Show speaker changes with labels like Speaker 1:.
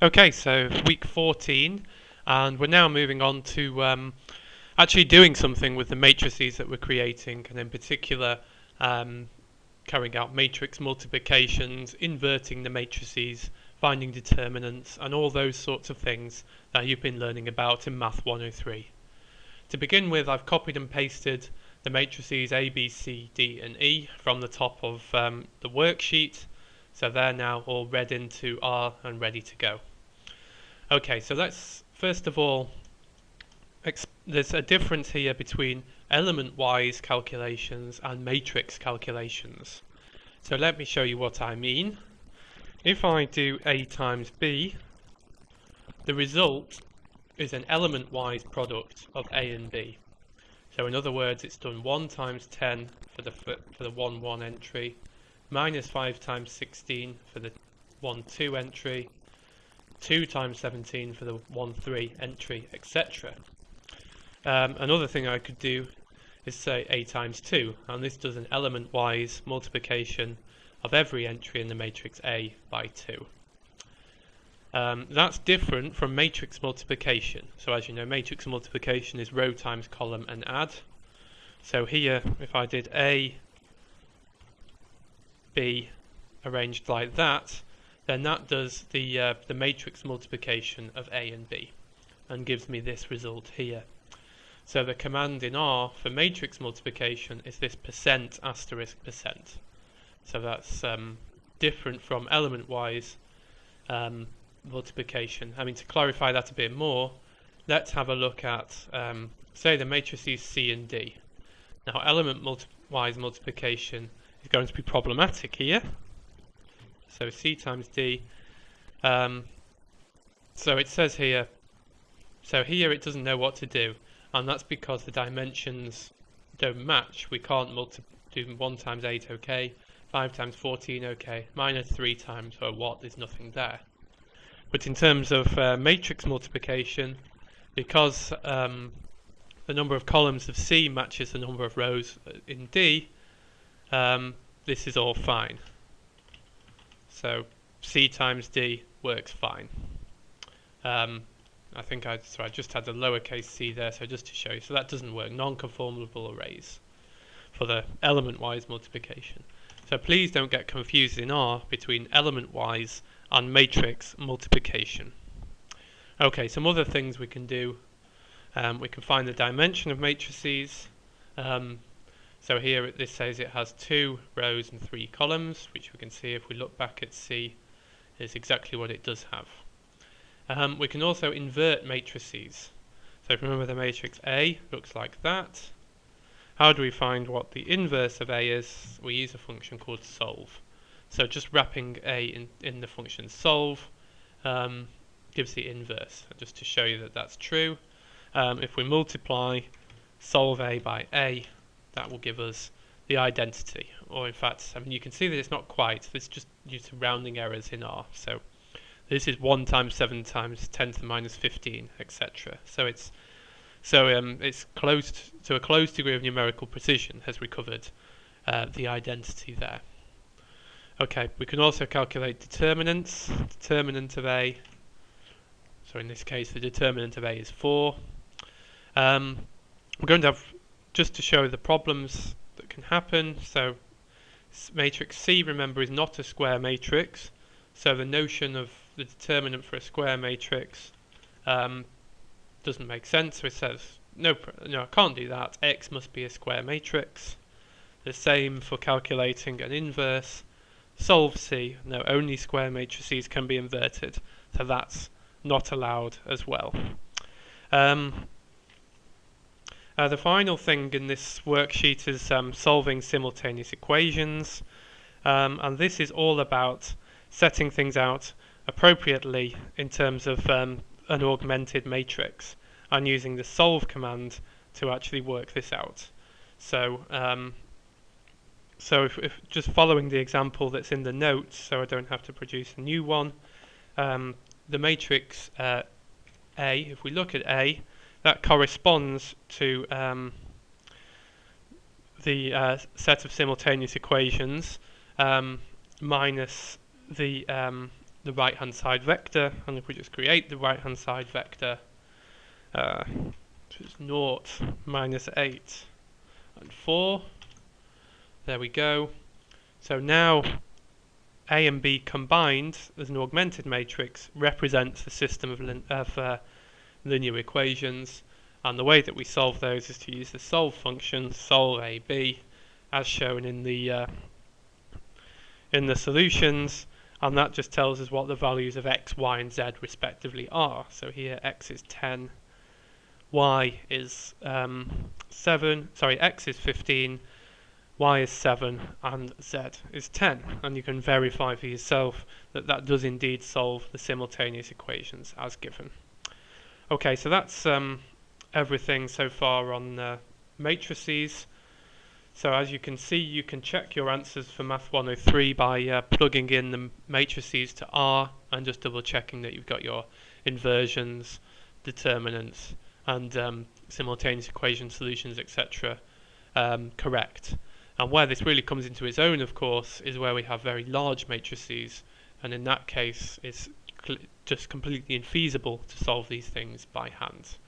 Speaker 1: Okay, so week 14, and we're now moving on to actually doing something with the matrices that we're creating, and in particular carrying out matrix multiplications, inverting the matrices, finding determinants, and all those sorts of things that you've been learning about in Math 103. To begin with, I've copied and pasted the matrices A, B, C, D, and E from the top of the worksheet, so they're now all read into R and ready to go. Okay, so let's first of all, there's a difference here between element-wise calculations and matrix calculations. So let me show you what I mean. If I do A times B, the result is an element-wise product of A and B. So in other words, it's done 1 times 10 for the 1, 1 entry, minus 5 times 16 for the 1, 2 entry, 2 times 17 for the 1, 3 entry, etc. Another thing I could do is say A times 2, and this does an element-wise multiplication of every entry in the matrix A by 2. That's different from matrix multiplication. So as you know, matrix multiplication is row times column and add. So here, if I did A, B arranged like that, then that does the matrix multiplication of A and B and gives me this result here. So the command in R for matrix multiplication is this %*. So that's different from element-wise multiplication. I mean, to clarify that a bit more, let's have a look at, say, the matrices C and D. Now, element-wise multiplication is going to be problematic here. So C times D. So it says here, so here it doesn't know what to do, and that's because the dimensions don't match. We can't do 1 times 8, okay, 5 times 14, okay, minus 3 times, or what, there's nothing there. But in terms of matrix multiplication, because the number of columns of C matches the number of rows in D, this is all fine. So C times D works fine. I think I just had the lowercase c there, so just to show you. So that doesn't work, non-conformable arrays for the element-wise multiplication. So please don't get confused in R between element-wise and matrix multiplication. Okay, some other things we can do. We can find the dimension of matrices. So here this says it has 2 rows and 3 columns, which we can see if we look back at C is exactly what it does have. We can also invert matrices. So if you remember, the matrix A looks like that. How do we find what the inverse of A is? We use a function called solve. So just wrapping A in the function solve gives the inverse. Just to show you that that's true, if we multiply solve A by A, that will give us the identity. Or in fact, I mean, you can see that it's not quite. It's just due to rounding errors in R. So this is 1 times 7 times 10 to the minus 15, etc. So it's close to a close degree of numerical precision has recovered the identity there. Okay, we can also calculate determinants. Determinant of A, so in this case the determinant of A is 4. We're going to have, just to show the problems that can happen, so matrix C, remember, is not a square matrix, so the notion of the determinant for a square matrix doesn't make sense. So it says, no, I can't do that, X must be a square matrix. The same for calculating an inverse. Solve C, no, only square matrices can be inverted, so that's not allowed as well. The final thing in this worksheet is solving simultaneous equations, and this is all about setting things out appropriately in terms of an augmented matrix and using the solve command to actually work this out. So if just following the example that's in the notes, so I don't have to produce a new one, the matrix A, if we look at A, that corresponds to the set of simultaneous equations minus the the right hand side vector, and if we just create the right hand side vector, which is 0, -8 and 4, there we go. So now A and B combined as an augmented matrix represents the system of linear equations, and the way that we solve those is to use the solve function, sol AB, as shown in the solutions, and that just tells us what the values of x, y, and z respectively are. So here x is 10, y is 7, sorry, x is 15, y is 7, and z is 10. And you can verify for yourself that that does indeed solve the simultaneous equations as given. Okay, so that's everything so far on matrices. So as you can see, you can check your answers for Math 103 by plugging in the matrices to R and just double checking that you've got your inversions, determinants, and simultaneous equation solutions, etc. Correct. And where this really comes into its own, of course, is where we have very large matrices, and in that case it's just completely infeasible to solve these things by hand.